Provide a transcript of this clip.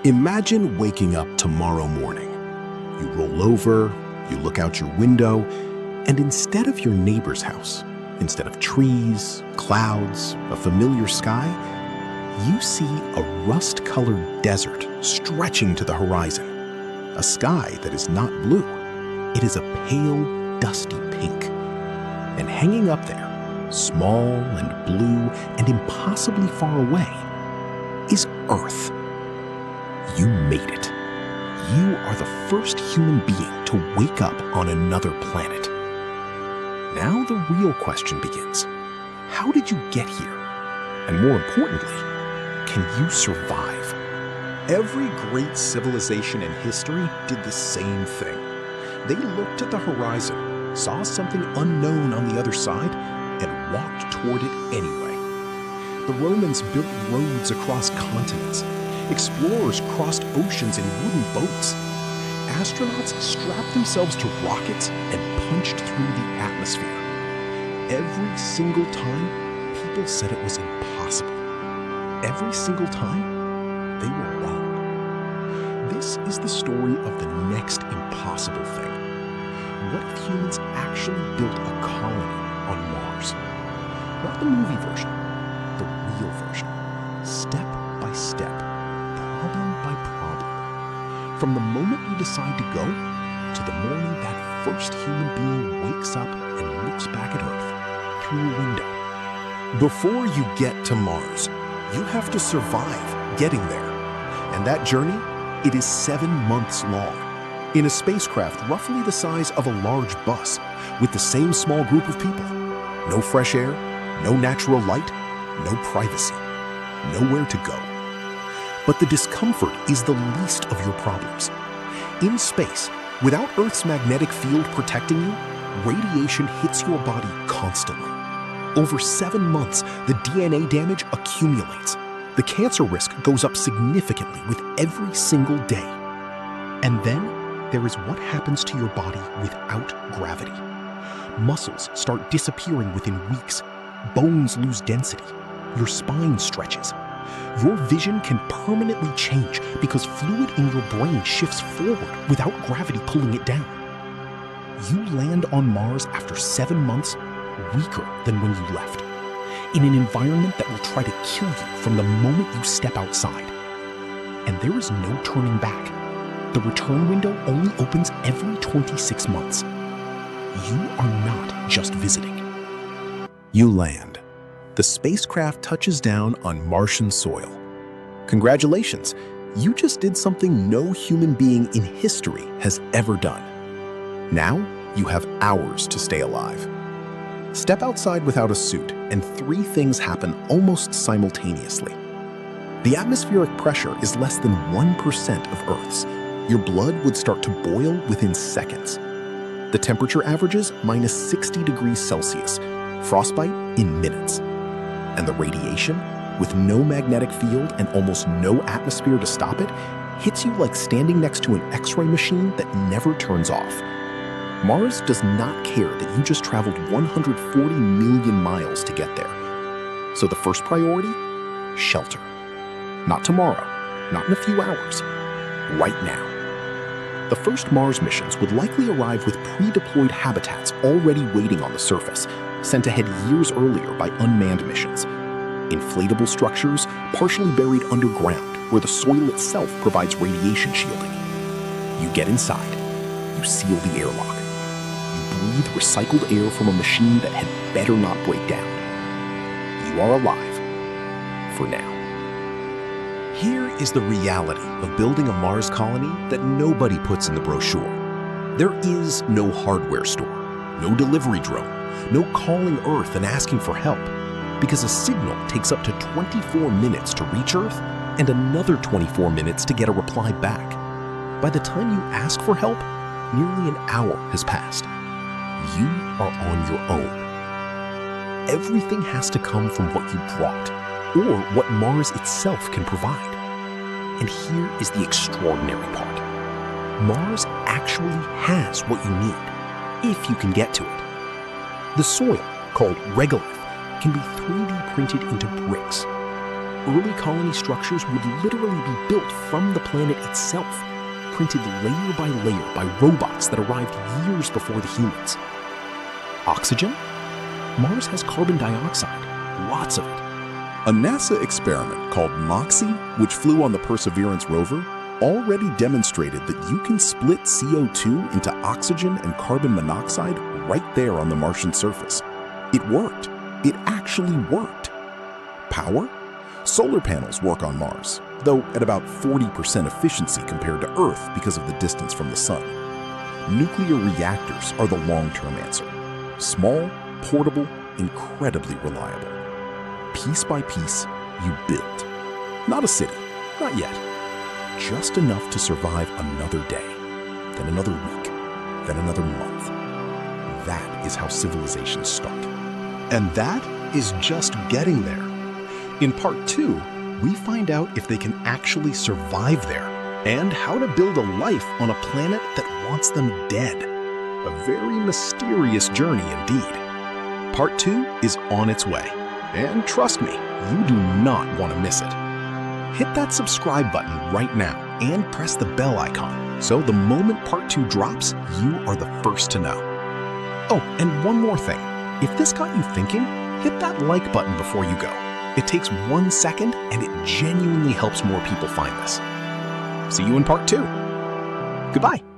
Imagine waking up tomorrow morning. You roll over, you look out your window, and instead of your neighbor's house, instead of trees, clouds, a familiar sky, you see a rust-colored desert stretching to the horizon. A sky that is not blue. It is a pale, dusty pink. And hanging up there, small and blue and impossibly far away, is Earth. You made it. You are the first human being to wake up on another planet. Now the real question begins. How did you get here? And more importantly, can you survive? Every great civilization in history did the same thing. They looked at the horizon, saw something unknown on the other side, and walked toward it anyway. The Romans built roads across continents. Explorers crossed oceans in wooden boats. Astronauts strapped themselves to rockets and punched through the atmosphere. Every single time, people said it was impossible. Every single time, they were wrong. This is the story of the next impossible thing. What if humans actually built a colony on Mars? Not the movie version, the real version. Step by step, problem by problem. From the moment we decide to go, to the morning that first human being wakes up and looks back at Earth through a window. Before you get to Mars, you have to survive getting there. And that journey, it is 7 months long. In a spacecraft roughly the size of a large bus, with the same small group of people. No fresh air, no natural light, no privacy, nowhere to go. But the discomfort is the least of your problems. In space, without Earth's magnetic field protecting you, radiation hits your body constantly. Over 7 months, the DNA damage accumulates. The cancer risk goes up significantly with every single day. And then there is what happens to your body without gravity. Muscles start disappearing within weeks. Bones lose density. Your spine stretches. Your vision can permanently change because fluid in your brain shifts forward without gravity pulling it down. You land on Mars after 7 months, weaker than when you left, in an environment that will try to kill you from the moment you step outside. And there is no turning back. The return window only opens every 26 months. You are not just visiting. You land. The spacecraft touches down on Martian soil. Congratulations, you just did something no human being in history has ever done. Now, you have hours to stay alive. Step outside without a suit, and 3 things happen almost simultaneously. The atmospheric pressure is less than 1% of Earth's. Your blood would start to boil within seconds. The temperature averages minus 60 degrees Celsius, frostbite in minutes. And the radiation, with no magnetic field and almost no atmosphere to stop it, hits you like standing next to an X-ray machine that never turns off. Mars does not care that you just traveled 140 million miles to get there. So the first priority? Shelter. Not tomorrow, not in a few hours, right now. The first Mars missions would likely arrive with pre-deployed habitats already waiting on the surface, sent ahead years earlier by unmanned missions. Inflatable structures partially buried underground where the soil itself provides radiation shielding. You get inside. You seal the airlock. You breathe recycled air from a machine that had better not break down. You are alive. For now. Here is the reality of building a Mars colony that nobody puts in the brochure. There is no hardware store, no delivery drone, no calling Earth and asking for help, because a signal takes up to 24 minutes to reach Earth and another 24 minutes to get a reply back. By the time you ask for help, nearly an hour has passed. You are on your own. Everything has to come from what you brought, or what Mars itself can provide. And here is the extraordinary part. Mars actually has what you need, if you can get to it. The soil, called regolith, can be 3D printed into bricks. early colony structures would literally be built from the planet itself, printed layer by layer by robots that arrived years before the humans. Oxygen? Mars has carbon dioxide, lots of it. A NASA experiment called MOXIE, which flew on the Perseverance rover, already demonstrated that you can split CO2 into oxygen and carbon monoxide right there on the Martian surface. It worked. It actually worked. Power? Solar panels work on Mars, though at about 40% efficiency compared to Earth because of the distance from the sun. Nuclear reactors are the long-term answer. Small, portable, incredibly reliable. Piece by piece, you build. Not a city, not yet. Just enough to survive another day, then another week, then another month. That is how civilizations start. And that is just getting there. In part 2, we find out if they can actually survive there and how to build a life on a planet that wants them dead. A very mysterious journey indeed. Part 2 is on its way. And trust me, you do not want to miss it. Hit that subscribe button right now and press the bell icon so the moment part 2 drops, you are the first to know. Oh, and one more thing. If this got you thinking, hit that like button before you go. It takes 1 second and it genuinely helps more people find this. See you in part 2. Goodbye.